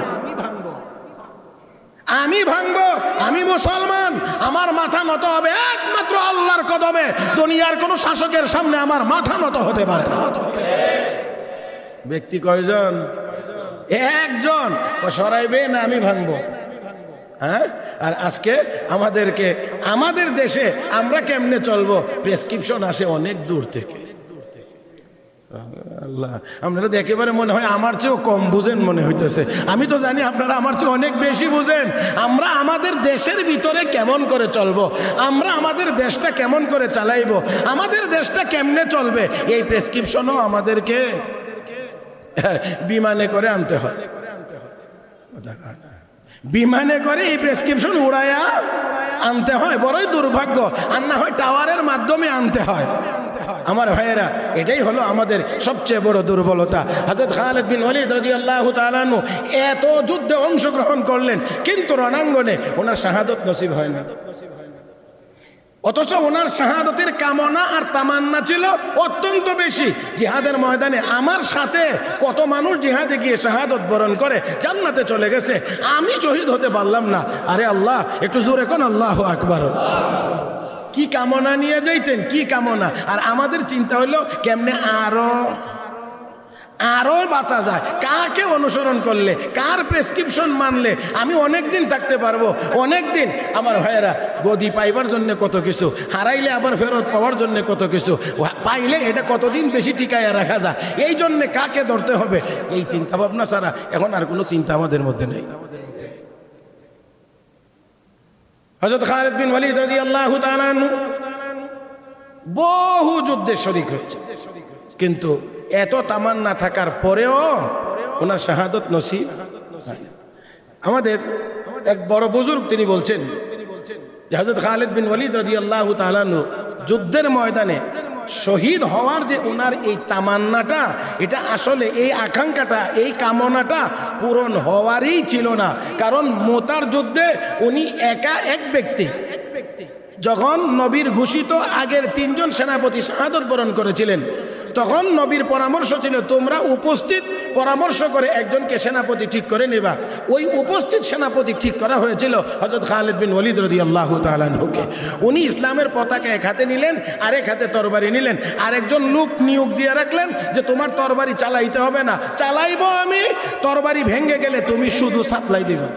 আমি ভাঙবো, আমি মুসলমান, আমার মাথা নত হবে একমাত্র আল্লাহর কদমে, দুনিয়ার কোন শাসকের সামনে আমার মাথা নত হতে পারে না। ব্যক্তি কয়জন? একজন। সরাইবে না আমি ভাঙবো। হ্যাঁ, আর আজকে আমাদেরকে, আমাদের দেশে আমরা কেমনে চলবো, প্রেসক্রিপশন আসে অনেক দূর থেকে। আল্লাহ, আপনারা একেবারে মনে হয় আমার চেয়েও কম বুঝেন মনে হইতেছে। আমি তো জানি আপনারা আমার চেয়ে অনেক বেশি বুঝেন। আমরা আমাদের দেশের ভিতরে কেমন করে চলবো, আমরা আমাদের দেশটা কেমন করে চালাইবো, আমাদের দেশটা কেমনে চলবে, এই প্রেসক্রিপশনও আমাদেরকে বিমানে করে আনতে হয়। বিমানে করে এই প্রেসক্রিপশন উড়াইয়া আনতে হয়, বড়ই দুর্ভাগ্য। আর না হয় টাওয়ারের মাধ্যমে আনতে হয়। আমার ভাইয়েরা, এটাই হলো আমাদের সবচেয়ে বড় দুর্বলতা। হযরত খালিদ বিন ওয়ালিদ রাদিয়াল্লাহু তাআলা আনহু এত যুদ্ধে অংশগ্রহণ করলেন, কিন্তু রণাঙ্গনে ওনার শাহাদত নসিব হয় না। অথচ ওনার শাহাদতের কামনা আর তামান্না ছিল অত্যন্ত বেশি। জিহাদের ময়দানে আমার সাথে কত মানুষ জিহাদে গিয়ে শাহাদত বরণ করে জান্নাতে চলে গেছে, আমি শহীদ হতে পারলাম না। আরে আল্লাহ, একটু জোরে কোন আল্লাহু আকবার। কি কামনা নিয়ে যাইতেন, কি কামনা। আর আমাদের চিন্তা হলো কেমনে আরো বাঁচা যায়। কাকে অনুসরণ করলে, কার প্রেসক্রিপশন মানলে আমি অনেক দিন থাকতে পারবো, অনেক দিন। আমার ভাইয়েরা, গদি পাইবার জন্য কত কিছু, হারাইলে আবার ফেরত পাওয়ার জন্য কত কিছু, পাইলে এটা কতদিন বেশি টিকায় রাখা যায়। এই জন্যে কাকে ধরতে হবে, এই চিন্তা ভাবনা ছাড়া এখন আর কোনো চিন্তা আমাদের মধ্যে নেই। হযরত খালিদ বিন ওয়ালিদ রাদিয়াল্লাহু তাআলা আনহু বহু যুদ্ধে শরীক হয়েছে, কিন্তু এত তামান্না থাকার পরেও ওনার শাহাদত নসিব। আমাদের এক বড় বুজুর্গ তিনি বলছেন যে হযরত খালিদ বিন ওয়ালিদ রাদিয়াল্লাহু তাআলা আনহু যুদ্ধের ময়দানে শহীদ হওয়ার যে ওনার এই তামান্নাটা, এটা আসলে এই আকাঙ্ক্ষাটা, এই কামনাটা পূরণ হওয়ারই ছিল না। কারণ মোতার যুদ্ধে উনি একা এক ব্যক্তি, যখন নবীর ঘোষিত আগের 3 জন সেনাপতি শাহাদত বরণ করেছিলেন, তখন নবীর পরামর্শ ছিল তোমরা উপস্থিত পরামর্শ করে একজনকে সেনাপতি ঠিক করে নেবা। ওই উপস্থিত সেনাপতি ঠিক করা হয়েছিল হযরত খালিদ বিন ওয়ালিদ রাদিয়াল্লাহু তাআলা আনহুকে। উনি ইসলামের পতাকা এক হাতে নিলেন, আরেক হাতে তরবারি নিলেন, আরেকজন লোক নিয়োগ দিয়ে রাখলেন যে তোমার তরবারি চালাইতে হবে না, চালাইবো আমি, তরবারি ভেঙে গেলে তুমি শুধু সাপ্লাই দিবে।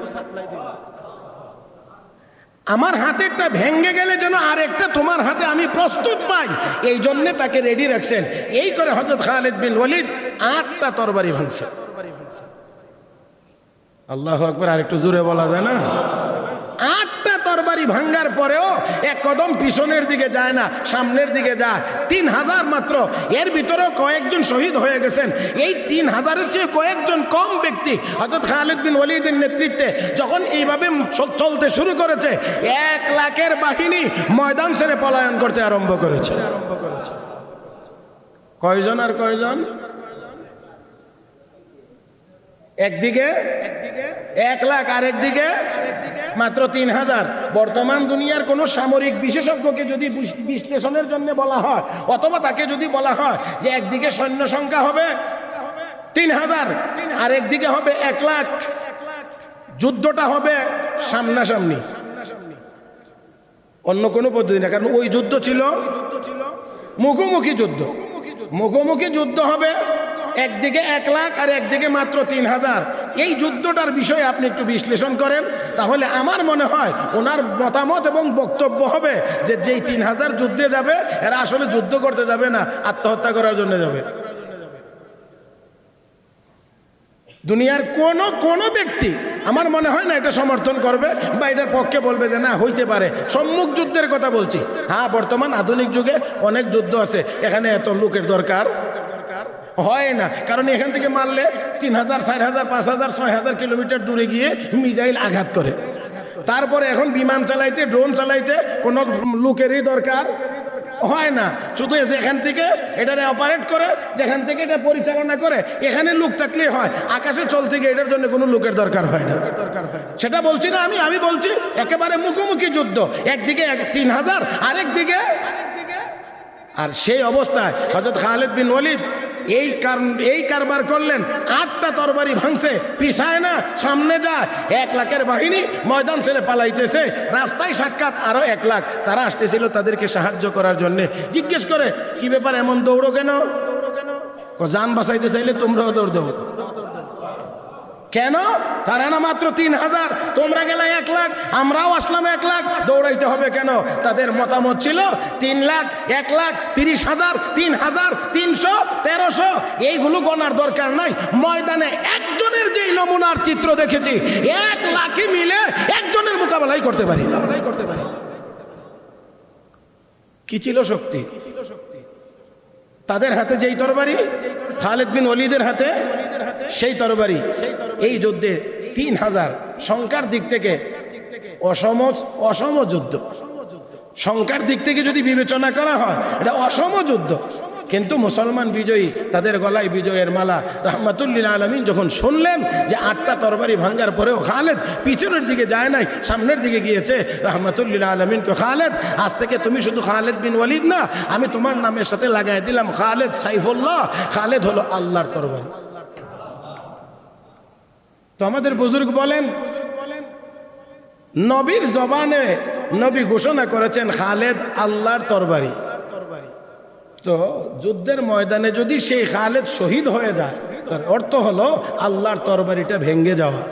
আমার হাতেরটা ভেঙে গেলে যেন আরেকটা তোমার হাতে আমি প্রস্তুত পাই, এই জন্যে তাকে রেডি রাখছেন। এই করে হযরত খালিদ বিন ওয়ালিদ 8টা তরবারি ভাঙছে। আল্লাহু আকবার, আরেকটু জোরে বলা যায় না? 8টা তরবারি ভাঙ্গার পরেও এক কদম পিছনের দিকে যায় না, সামনের দিকে যায়। 3000 মাত্র, এর ভিতরেও কয়েকজন শহীদ হয়ে গেছেন। এই 3000-এর চেয়ে কয়েকজন কম ব্যক্তি হযরত খালিদ বিন ওয়ালিদের নেতৃত্বে যখন এইভাবে চলতে শুরু করেছে, 1 লাখের বাহিনী ময়দান ছেড়ে পলায়ন করতে আরম্ভ করেছে। কয়জন আর কয়জন? একদিকে 1 লাখ, আরেকদিকে মাত্র 3000। বর্তমান দুনিয়ার কোন সামরিক বিশেষজ্ঞকে যদি বিশ্লেষণের জন্য বলা হয়, অথবা তাকে যদি বলা হয় যে একদিকে সৈন্য সংখ্যা হবে 3000 আর একদিকে হবে 1 লাখ, যুদ্ধটা হবে সামনাসামনি, অন্য কোনো পদ্ধতি না। কারণ ওই যুদ্ধ ছিল মুখোমুখি যুদ্ধ। মুখোমুখি যুদ্ধ হবে, একদিকে 1 লাখ আর একদিকে মাত্র 3000। এই যুদ্ধটার বিষয়ে আপনি একটু বিশ্লেষণ করেন, তাহলে আমার মনে হয় ওনার মতামত এবং বক্তব্য হবে যে যেই 3000 যুদ্ধে যাবে এরা আসলে যুদ্ধ করতে যাবে না, আত্মহত্যা করার জন্য যাবে। দুনিয়ার কোন ব্যক্তি আমার মনে হয় না এটা সমর্থন করবে বা এটার পক্ষে বলবে যে না হইতে পারে। সম্মুখ যুদ্ধের কথা বলছি। হ্যাঁ, বর্তমান আধুনিক যুগে অনেক যুদ্ধ আছে, এখানে এত লোকের দরকার হয় না। কারণ এখান থেকে মারলে 3000, 4000, 5000, 6000 কিলোমিটার দূরে গিয়ে মিসাইল আঘাত করে। তারপরে এখন বিমান চালাইতে, ড্রোন চালাইতে কোনো লোকেরই দরকার হয় না। শুধু এখান থেকে এটারে অপারেট করে, যেখান থেকে এটা পরিচালনা করে, এখানে লোক থাকলেই হয়। আকাশে চলতে গিয়ে এটার জন্য কোনো লোকের দরকার হয় না। সেটা বলছি না আমি বলছি একেবারে মুখোমুখি যুদ্ধ, একদিকে 3000 আরেকদিকে। আর সেই অবস্থায় হযরত খালিদ বিন ওয়ালিদ এই কারবার করলেন। 8টা তরবারি ভাঙছে, পিছায় না, সামনে যায়। 1 লাখের বাহিনী ময়দান ছেড়ে পালাইতেছে। রাস্তায় সাক্ষাৎ আরো 1 লাখ, তারা আসতেছিল তাদেরকে সাহায্য করার জন্য। জিজ্ঞেস করে কি ব্যাপার, এমন দৌড়ো কেন? জান বাঁচাইতে চাইলে তোমরাও দৌড় দেবো কেন? তারা না মাত্র 3000, তোমরা গেলে 1 লাখ, আমরাও আসলাম 1 লাখ, দৌড়াইতে হবে কেন? তাদের মতামত ছিল 3 লাখ, 1 লাখ, 30,000, 3000, 300, 1300 এইগুলো গণার দরকার নাই। ময়দানে একজনের যেই নমুনার চিত্র দেখেছি, 1 লাখই মিলে একজনের মোকাবেলাই করতে পারি না। কি ছিল শক্তি? তাদের হাতে যেই তরবারি, খালিদ বিন ওয়ালিদের হাতে সেই তরবারি। এই যুদ্ধে 3000 সংখ্যার দিক থেকে অসম যুদ্ধ। সংখ্যার দিক থেকে যদি বিবেচনা করা হয় এটা অসম যুদ্ধ, কিন্তু মুসলমান বিজয়ী, তাদের গলায় বিজয়ের মালা। রাহমাতুল্লিল আলামিন যখন শুনলেন যে 8টা তরবারি ভাঙ্গার পরেও খালেদ পিছনের দিকে যায় নাই, সামনের দিকে গিয়েছে, রাহমাতুল্লিল আলামিনকে খালেদ, আজ থেকে তুমি শুধু খালিদ বিন ওয়ালিদ না, আমি তোমার নামের সাথে লাগাই দিলাম খালেদ সাইফুল্লাহ। খালেদ হলো আল্লাহর তরবারি। তো আমাদের বুজুর্গ বলেন, নবীর জবানে নবী ঘোষণা করেছেন খালেদ আল্লাহর তরবারি। তো যুদ্ধের ময়দানে যদি সেই খালেদ শহীদ হয়ে যায় তার অর্থ হলো আল্লাহর তরবারিটা ভেঙে যাওয়া।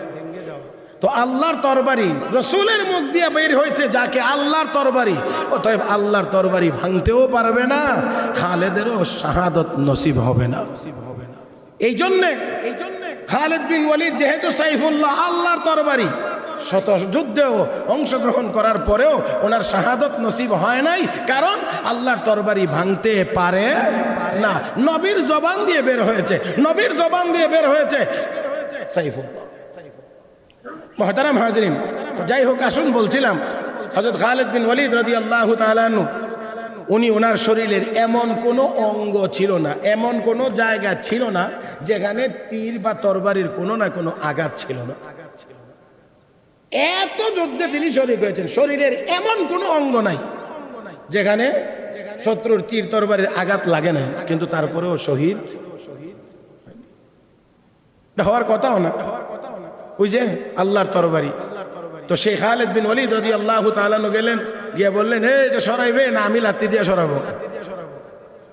তো আল্লাহর তরবারি রসুলের মুখ দিয়ে বের হয়েছে, যাকে আল্লাহর তরবারি, অতএব আল্লাহর তরবারি ভাঙতেও পারবে না, খালেদেরও শাহাদত নসিব হবে না। এই জন্যে খালেদ বিন ওয়ালিদ যেহেতু সাইফুল্লাহ আল্লাহর তরবারি, শত যুদ্ধেও অংশগ্রহণ করার পরেও ওনার শাহাদত নসিব হয় নাই, কারণ আল্লাহর তরবারি ভাঙতে পারে না। নবীর জবান দিয়ে বের হয়েছে, নবীর জবান দিয়ে বের হয়েছে সাইফুল্লাহ। মুহতারাম হাজরিন, তো যাই হোক, আসুন বলছিলাম হযরত খালিদ বিন ওয়ালিদ রাদিয়াল্লাহু তাআলা আনহু, উনি ওনার শরীরের এমন কোনো অঙ্গ ছিল না, এমন কোনো জায়গা ছিল না যেখানে তীর বা তরবারির কোনো না কোনো আঘাত ছিল না। এত যুদ্ধে তিনি শরীক হয়েছেন, শরীরের এমন কোনো অঙ্গ নাই যেখানে শত্রুর তীর তরবারির আঘাত লাগে না, কিন্তু তারপরেও শহীদ হওয়ার কথাও না। ওই যে আল্লাহর তরবারি। তো সেই খালিদ বিন ওয়ালিদ রাদিয়াল্লাহু তাআলা আনহু গেলেন, গিয়ে বললেন, এটা সরাইবে না আমি লাত্তি দিয়ে সরাবো?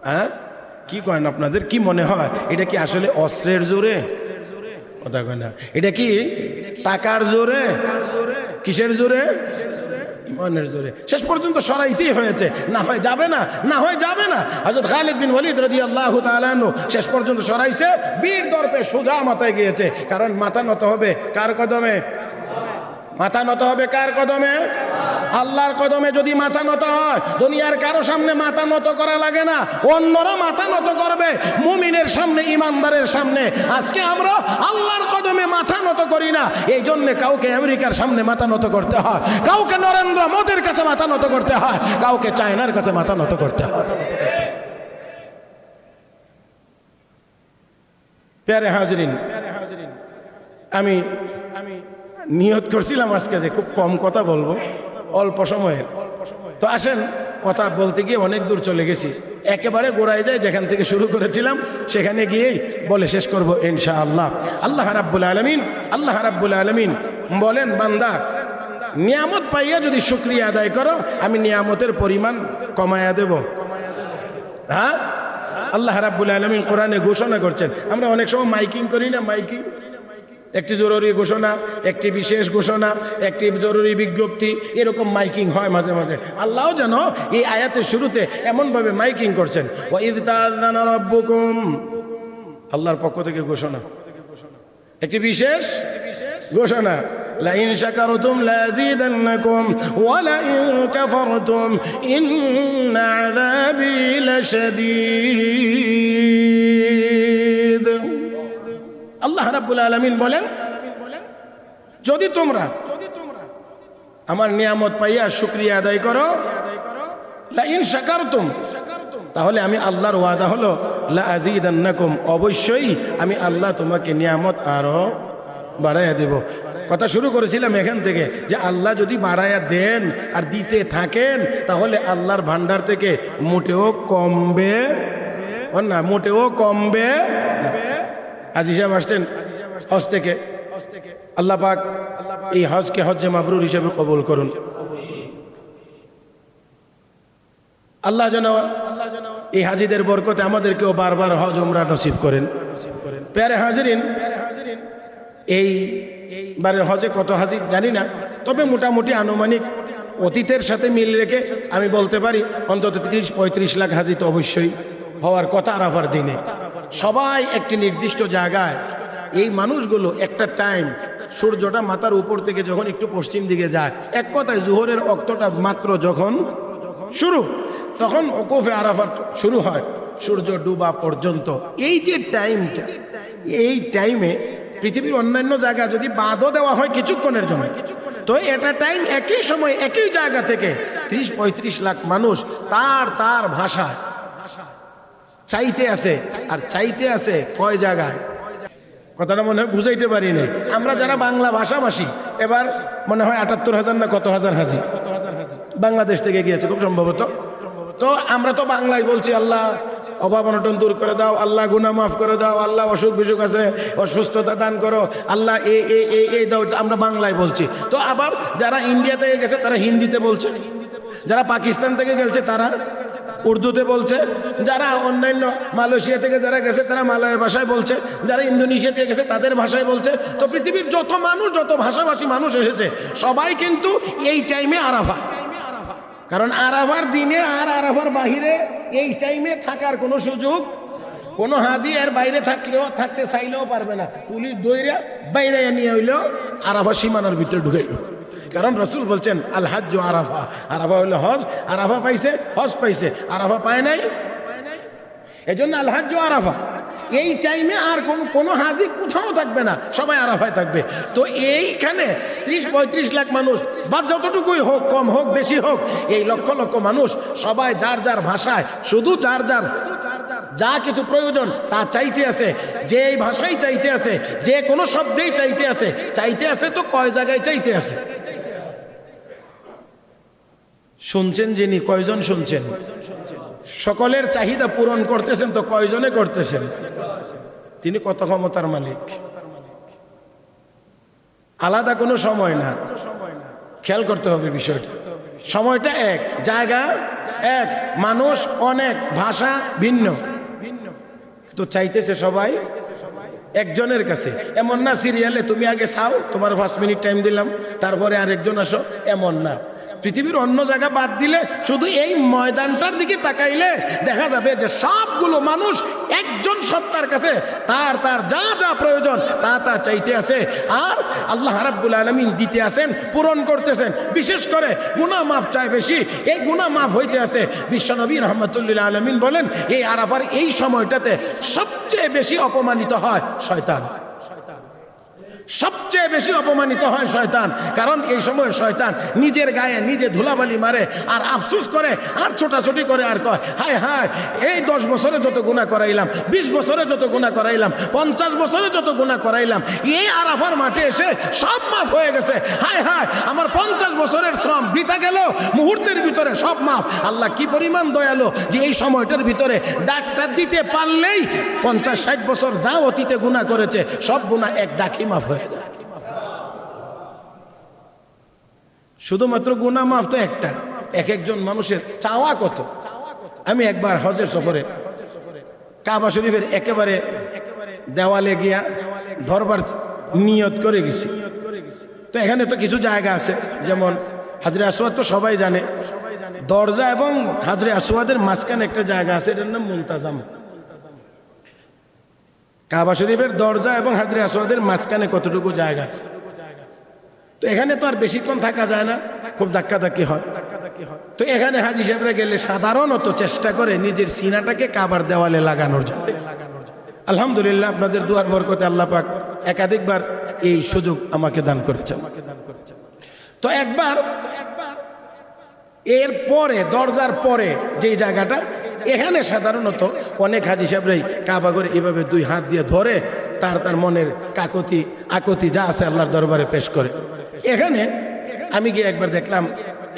হ্যাঁ, কি করেন আপনাদের কি মনে হয় এটা কি আসলে অস্ত্রের জোরে? কথা কয় না। এটা কি টাকার জোরে? কিসের জোরে? ইমানের জোরে। শেষ পর্যন্ত সরাইতেই হয়েছে, না হয় যাবে না, না হয় যাবে না। হযরত খালিদ বিন ওয়ালিদ রাদিয়াল্লাহু তাআলা আনহু শেষ পর্যন্ত সরাইছে, বীর দর্পে সোজা মাথায় গিয়েছে। কারণ মাথা নত হবে কার কদমে? মাথা নত হবে কার কদমে? আল্লাহর কদমে। যদি মাথা নত হয়, দুনিয়ার কারো সামনে মাথা নত করা লাগে না, অন্যরা মাথা নত করবে মুমিনের সামনে, ইমানদারের সামনে। আজকে আমরা আল্লাহর কদমে মাথা নত করি না, এই জন্য কাউকে আমেরিকার সামনে মাথা নত করতে হয়, কাউকে নরেন্দ্র মোদির কাছে মাথা নত করতে হয়, কাউকে চায়নার কাছে মাথা নত করতে হয়। প্যারে হাজরিন, আমি নিয়ত করছিলাম আজকে যে খুব কম কথা বলবো, অল্প সময়ের। তো আসেন, কথা বলতে গিয়ে অনেক দূর চলে গেছি, একেবারে গোড়ায় যায়, যেখান থেকে শুরু করেছিলাম সেখানে গিয়েই বলে শেষ করব ইনশাআল্লাহ। আল্লাহ রাব্বুল আলামিন বলেন, বান্দা নিয়ামত পাইয়া যদি শুকরিয়া আদায় করো, আমি নিয়ামতের পরিমাণ কমায়া দেব। হ্যাঁ, আল্লাহ রাব্বুল আলামিন কোরআনে ঘোষণা করছেন। আমরা অনেক সময় মাইকিং করি না, মাইকিং, একটি জরুরি ঘোষণা, একটি বিশেষ ঘোষণা, একটি জরুরি বিজ্ঞপ্তি, এরকম মাইকিং হয় মাঝে মাঝে। আল্লাহ যেন এই আয়াতের শুরুতে এমনভাবে মাইকিং করছেন, ওয়াইদ তাআযানা রাব্বুকুম, আল্লাহর পক্ষ থেকে ঘোষণা, একটি বিশেষ ঘোষণা, লাইন শাকারতুম লাযীদান্নাকুম ওয়া লাইন কাফারতুম ইন্না আযাবী লাশাদীদ। আল্লাহ রাব্বুল আলামিন বলেন, যদি তোমরা আমার নিয়ামত পাইয়া শুকরিয়া আদায় করো, লাইন শাকারতুম, তাহলে আমি আল্লাহর ওয়াদা হলো লা আযীদান্নাকুম, অবশ্যই আমি আল্লাহ তোমাকে নিয়ামত আরো বাড়াইয়া দেব। কথা শুরু করেছিলাম এখান থেকে যে আল্লাহ যদি বাড়াইয়া দেন আর দিতে থাকেন, তাহলে আল্লাহর ভান্ডার থেকে মোটেও কমবে না, মোটেও কমবে না। হাজী সাহেব আসছেন হজ থেকে, আল্লাহ পাক এই হজকে হজ্জে মাবরুর হিসেবে কবুল করুন। আল্লাহ যেন এই হাজীদের বরকতে আমাদেরকেও বারবার হজ উমরা নসিব করেন। প্যারে হাজরিন, এইবারের হজে কত হাজী জানি না, তবে মোটামুটি আনুমানিক অতীতের সাথে মিল রেখে আমি বলতে পারি অন্তত 30-35 লাখ হাজী তো অবশ্যই হওয়ার কথা আরাফার দিনে। সবাই একটি নির্দিষ্ট জায়গায়, এই মানুষগুলো একটা টাইম, সূর্যটা মাথার উপর থেকে যখন একটু পশ্চিম দিকে যায়, এক কথায় জোহরের ওয়াক্তটা মাত্র যখন শুরু, তখন ওকুফে আরাফাত শুরু হয় সূর্য ডুবা পর্যন্ত। এই যে টাইমটা, এই টাইমে পৃথিবীর অন্যান্য জায়গা যদি বাদও দেওয়া হয় কিছুক্ষণের জন্য, তো এটা টাইম একই সময় একই জায়গা থেকে 30-35 লাখ মানুষ তার ভাষায় চাইতে আছে, আর চাইতে আছে কয় জায়গায়, কথাটা মনে হয় বুঝাইতে পারি নাই। আমরা যারা বাংলা ভাষাভাষী, এবার মনে হয় 78,000 না কত হাজার হাজি বাংলাদেশ থেকে গিয়েছে খুব সম্ভবত। তো আমরা তো বাংলায় বলছি, আল্লাহ অভাব অনটন দূর করে দাও, আল্লাহ গুনাহ মাফ করে দাও, আল্লাহ অসুখ বিসুখ আছে অসুস্থতা দান করো, আল্লাহ এই দাও, আমরা বাংলায় বলছি। তো আবার যারা ইন্ডিয়া থেকে গেছে তারা হিন্দিতে বলছে, যারা পাকিস্তান থেকে গেছে তারা উর্দুতে বলছে, যারা অন্যান্য মালয়েশিয়া থেকে যারা গেছে তারা মালয় ভাষায় বলছে, যারা ইন্দোনেশিয়া থেকে গেছে তাদের ভাষায় বলছে। তো পৃথিবীর যত মানুষ, যত ভাষাভাষী মানুষ এসেছে সবাই কিন্তু এই টাইমে আরাফা। কারণ আরাফার দিনে আর আরাফার বাহিরে এই টাইমে থাকার কোনো সুযোগ কোনো হাজি এর বাইরে থাকতে চাইলেও পারবে না। পুলিশ দইরা বাইরে নিয়ে হইলেও আরাফা সীমানার ভিতরে ঢুকাইল। কারণ রসুল বলছেন আল হাজ্জু আরাফা, আরাফা হইলো হজ, আরাফা পাইছে হজ পাইছে, আরাফা পায় নাই। এই জন্য আল হাজ্জু আরাফা। এই টাইমে আর কোনো হাজি কোথাও থাকবে না, সবাই আরাফায় থাকবে। তো এইখানে 30-35 লাখ মানুষ বা যতটুকুই হোক, কম হোক বেশি হোক, এই লক্ষ লক্ষ মানুষ সবাই যার যার ভাষায় শুধু যার যার যা কিছু প্রয়োজন তা চাইতে আছে, যে এই ভাষাই চাইতে আছে, যে কোনো শব্দেই চাইতে আছে। তো কয় জায়গায় চাইতে আছে শুনছেন? যিনি কয়জন শুনছেন? সকলের চাহিদা পূরণ করতেছেন তো কয়জনে করতেছেন? তিনি কত ক্ষমতার মালিক। আলাদা কোনো সময় না, খেয়াল করতে হবে বিষয়টা। সময়টা এক, জায়গা এক, মানুষ অনেক, ভাষা ভিন্ন, তো চাইতেছে সবাই একজনের কাছে। এমন না সিরিয়ালে তুমি আগে চাও, তোমার 5 মিনিট টাইম দিলাম, তারপরে আরেকজন আসো, এমন না। পৃথিবীর অন্য জায়গা বাদ দিলে শুধু এই ময়দানটার দিকে তাকাইলে দেখা যাবে যে সবগুলো মানুষ একজন সত্তার কাছে তার যা যা প্রয়োজন তা চাইতে আছে। আর আল্লাহ রাব্বুল আলামিন দিতে আছেন, পূরণ করতেছেন। বিশেষ করে গুনাহ মাফ চায় বেশি, এই গুনাহ মাফ হইতে আছে। বিশ্বনবী রাহমাতুল্লিল আলামিন বলেন, এই আরাফার এই সময়টাতে সবচেয়ে বেশি অপমানিত হয় শয়তান। সবচেয়ে বেশি অপমানিত হয় শয়তান। কারণ এই সময় শয়তান নিজের গায়ে নিজে ধুলাবালি মারে আর আফসোস করে আর ছোটাছুটি করে আর কয়, হায় হায়, এই 10 বছরে যত গুনাহ করাইলাম, 20 বছরে যত গুনাহ করাইলাম, 50 বছরে যত গুনাহ করাইলাম, এই আরাফার মাঠে এসে সব মাফ হয়ে গেছে। হায় হায়, আমার 50 বছরের শ্রম বৃথা গেল, মুহূর্তের ভিতরে সব মাফ। আল্লাহ কি পরিমাণ দয়ালু যে এই সময়টার ভিতরে ডাকটা দিতে পারলেই 50-60 বছর যা অতীতে গুনাহ করেছে সব গুনাহ এক ডাকি মাফ হয়ে। শুধুমাত্র গুনাহ মাফ তো একটা, এক একজন মানুষের চাওয়া কত। আমি একবার হজের সফরে কাবা শরীফের একেবারে দেওয়ালে গিয়া ধরবার নিয়ত করে গেছি। তো এখানে তো কিছু জায়গা আছে, যেমন হাজরে আসওয়াদ তো সবাই জানে, দরজা এবং হাজরে আসওয়াদের মাঝখানে একটা জায়গা আছে, এটার নাম মুনতাজাম। কাবা শরীফের দরজা এবং হাজরে আসওয়াদের মাঝখানে কতটুকু জায়গা আছে। তো এখানে তো আর বেশিক্ষণ থাকা যায় না, খুব ধাক্কাধাক্কি হয়। তো এখানে হাজী সাহেবরা গেলে সাধারণত চেষ্টা করে নিজের সিনাটাকে কাবার দেওয়ালে লাগানোর জন্য। আলহামদুলিল্লাহ, আপনাদের দুয়ার বরকতে আল্লাহ পাক একাধিকবার এই সুযোগ আমাকে দান করেছেন। তো একবার এর পরে, দরজার পরে যেই জায়গাটা, এখানে সাধারণত অনেক হাজী সাহেবরাই কাবা করে এভাবে 2 হাত দিয়ে ধরে তার মনের আকতি যা আছে আল্লাহর দরবারে পেশ করে। এখানে আমি গিয়ে একবার দেখলাম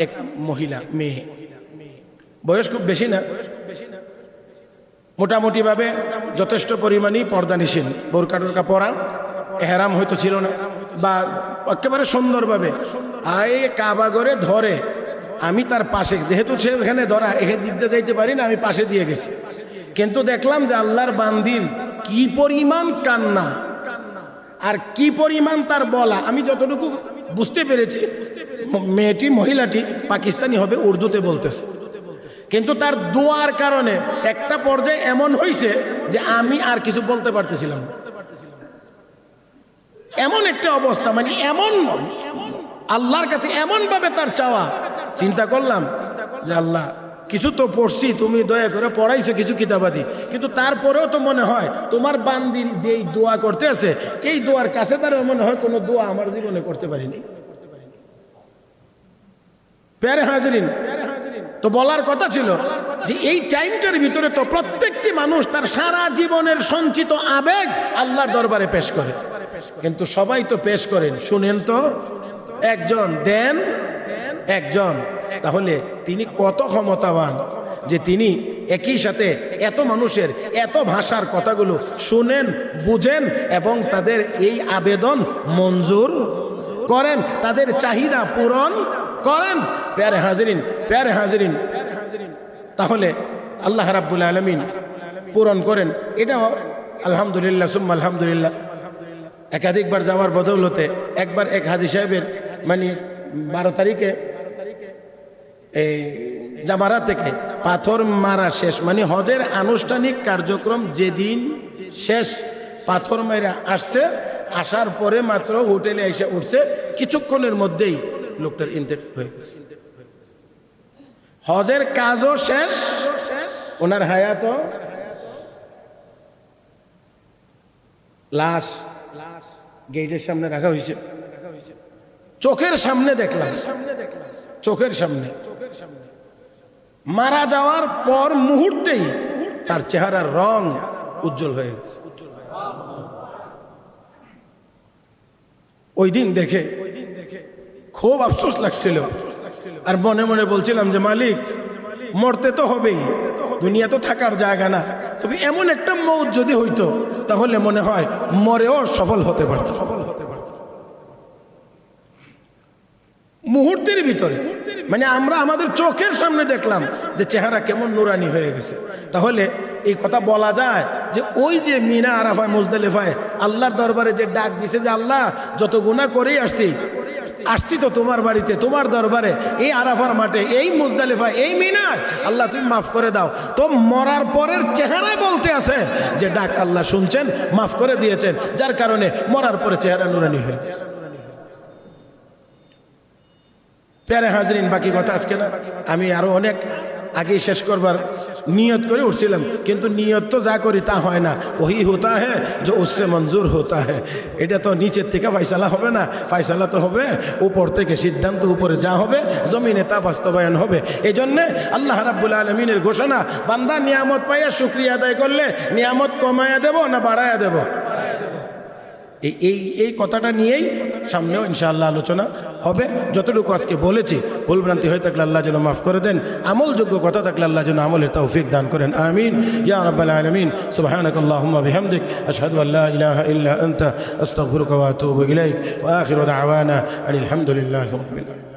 এক মহিলা, মেয়ে, বয়স খুব বেশি না, মোটামুটি ভাবে যথেষ্ট পরিমাণেই পর্দানিসীন, বোরকা টোরকা পরা, এহরাম হয়তো ছিল না, বা একেবারে সুন্দরভাবে আয় কাবা করে ধরে। আমি তার পাশে, যেহেতু সে এখানে ধরা, এখানে দিতে যাইতে পারি না, আমি পাশে দিয়ে গেছি। কিন্তু দেখলাম যে আল্লাহর বান্দির কি পরিমাণ কান্না আর কি পরিমাণ তার বলা। আমি যতটুকু বুঝতে পেরেছি, মহিলাটি পাকিস্তানি হবে, উর্দুতে বলতেছে, কিন্তু তার দোয়ার কারণে একটা পর্যায়ে এমন হয়েছে যে আমি আর কিছু বলতে পারতেছিলাম। এমন একটা অবস্থা, মানে এমন আল্লাহর কাছে এমন ভাবে তার চাওয়া। চিন্তা করলাম যে আল্লাহ, কিছু তো পড়ছি, তুমি দয়া করে পড়াইছো কিছু কিতাবাদি, কিন্তু তারপরেও তো মনে হয় তোমার বান্দির যেই দোয়া করতে আছে, এই দোয়ার কাছে তার মনে হয় কোনো দোয়া আমার জীবনে করতে পারিনি। প্যারে হাজরিন, তো বলার কথা ছিল যে এই টাইমটার ভিতরে তো প্রত্যেকটি মানুষ তার সারা জীবনের সঞ্চিত আবেগ আল্লাহর দরবারে পেশ করে, কিন্তু সবাই তো পেশ করেন, শুনেন তো, একজন দেন একজন। তাহলে তিনি কত ক্ষমতাবান যে তিনি একই সাথে এত মানুষের এত ভাষার কথাগুলো শুনেন, বুঝেন এবং তাদের এই আবেদন মঞ্জুর করেন, তাদের চাহিদা পূরণ করেন। প্যারে হাজরিন, তাহলে আল্লাহ রাব্বুল আলামিন পূরণ করেন, এটাও আলহামদুলিল্লাহ সুম্মা আলহামদুলিল্লাহ। একাধিকবার যাওয়ার বদৌলতে একবার এক হাজী সাহেবের মানে 12 তারিখে এই জামারা থেকে পাথর মারা শেষ, মানে হজের আনুষ্ঠানিক কার্যক্রম যেদিন শেষ, পাথর মারা আসছে, আসার পরে মাত্র হোটেলে এসে উঠছে, কিছুক্ষণের মধ্যেই লোকটার ইন্তেকাল হয়ে গেছে। হজের কাজও শেষ, ওনার হায়াতও, লাশ গেটের সামনে রাখা হয়েছে, চোখের সামনে দেখলাম, চোখের সামনে। মারা যাওয়ার পর মুহূর্তেই তার চেহারার রং উজ্জ্বল হয়ে গেছে। ওই দিন দেখে খুব আফসোস লাগছিল, আর মনে মনে বলছিলাম যে মালিক, মরতে তো হবেই, দুনিয়া তো থাকার জায়গা না, তবে এমন একটা মৌত যদি হইতো তাহলে মনে হয় মরেও সফল হতে পারত। মুহূর্তের ভিতরে মানে আমরা আমাদের চোখের সামনে দেখলাম যে চেহারা কেমন নুরানি হয়ে গেছে। তাহলে এই কথা বলা যায় যে ওই যে মিনা আরাফায় মুজদালিফায় আল্লাহর দরবারে যে ডাক দিছে যে আল্লাহ যত গুনাহ করেই আসছি তো তোমার বাড়িতে, তোমার দরবারে, এই আরাফার মাঠে, এই মুজদালিফায়, এই মিনায়, আল্লাহ তুমি মাফ করে দাও, তো মরার পরের চেহারায় বলতে আছে যে ডাক আল্লাহ শুনছেন, মাফ করে দিয়েছেন, যার কারণে মরার পরে চেহারা নুরানি হয়ে গেছে। প্যারে হাজরিন, বাকি কথা আজকে না, আমি আরো অনেক আগে শেষ করবার নিয়ত করে উঠছিলাম, কিন্তু নিয়ত তো যা করি তা হয় না। ওহি হোতা হ্যাঁ যে উসসে মঞ্জুর হোতা হ্যাঁ। এটা তো নিচের থেকে ফয়সালা হবে না, ফয়সালা তো হবে উপর থেকে, সিদ্ধান্ত উপরে যা হবে জমিনে তা বাস্তবায়ন হবে। এই জন্যে আল্লাহ রাব্বুল আলামিনের ঘোষণা, বান্দা নিয়ামত পাইয়া শুকরিয়া আদায় করলে নিয়ামত কমায়া দেব না বাড়ায়া দেব। এই কথাটা নিয়েই সামনেও ইনশাআল্লাহ আলোচনা হবে। যতটুকু আজকে বলেছি ভুলভ্রান্তি হয়ে থাকলে আল্লাহ যেন মাফ করে দেন, আমলযোগ্য কথা থাকলে আল্লাহ যেন আমলের তৌফিক দান করেন। আমিন ইয়া রাব্বাল আলামিন। সুবহানাকাল্লাহুম্মা বিহামদিক আশহাদু আল্লা ইলাহা ইল্লা আনতা আস্তাগফিরুকা ওয়া আতুবু ইলাইক ওয়া আখিরু দাওয়ানা আলহামদুলিল্লাহি রাব্বিল আলামিন।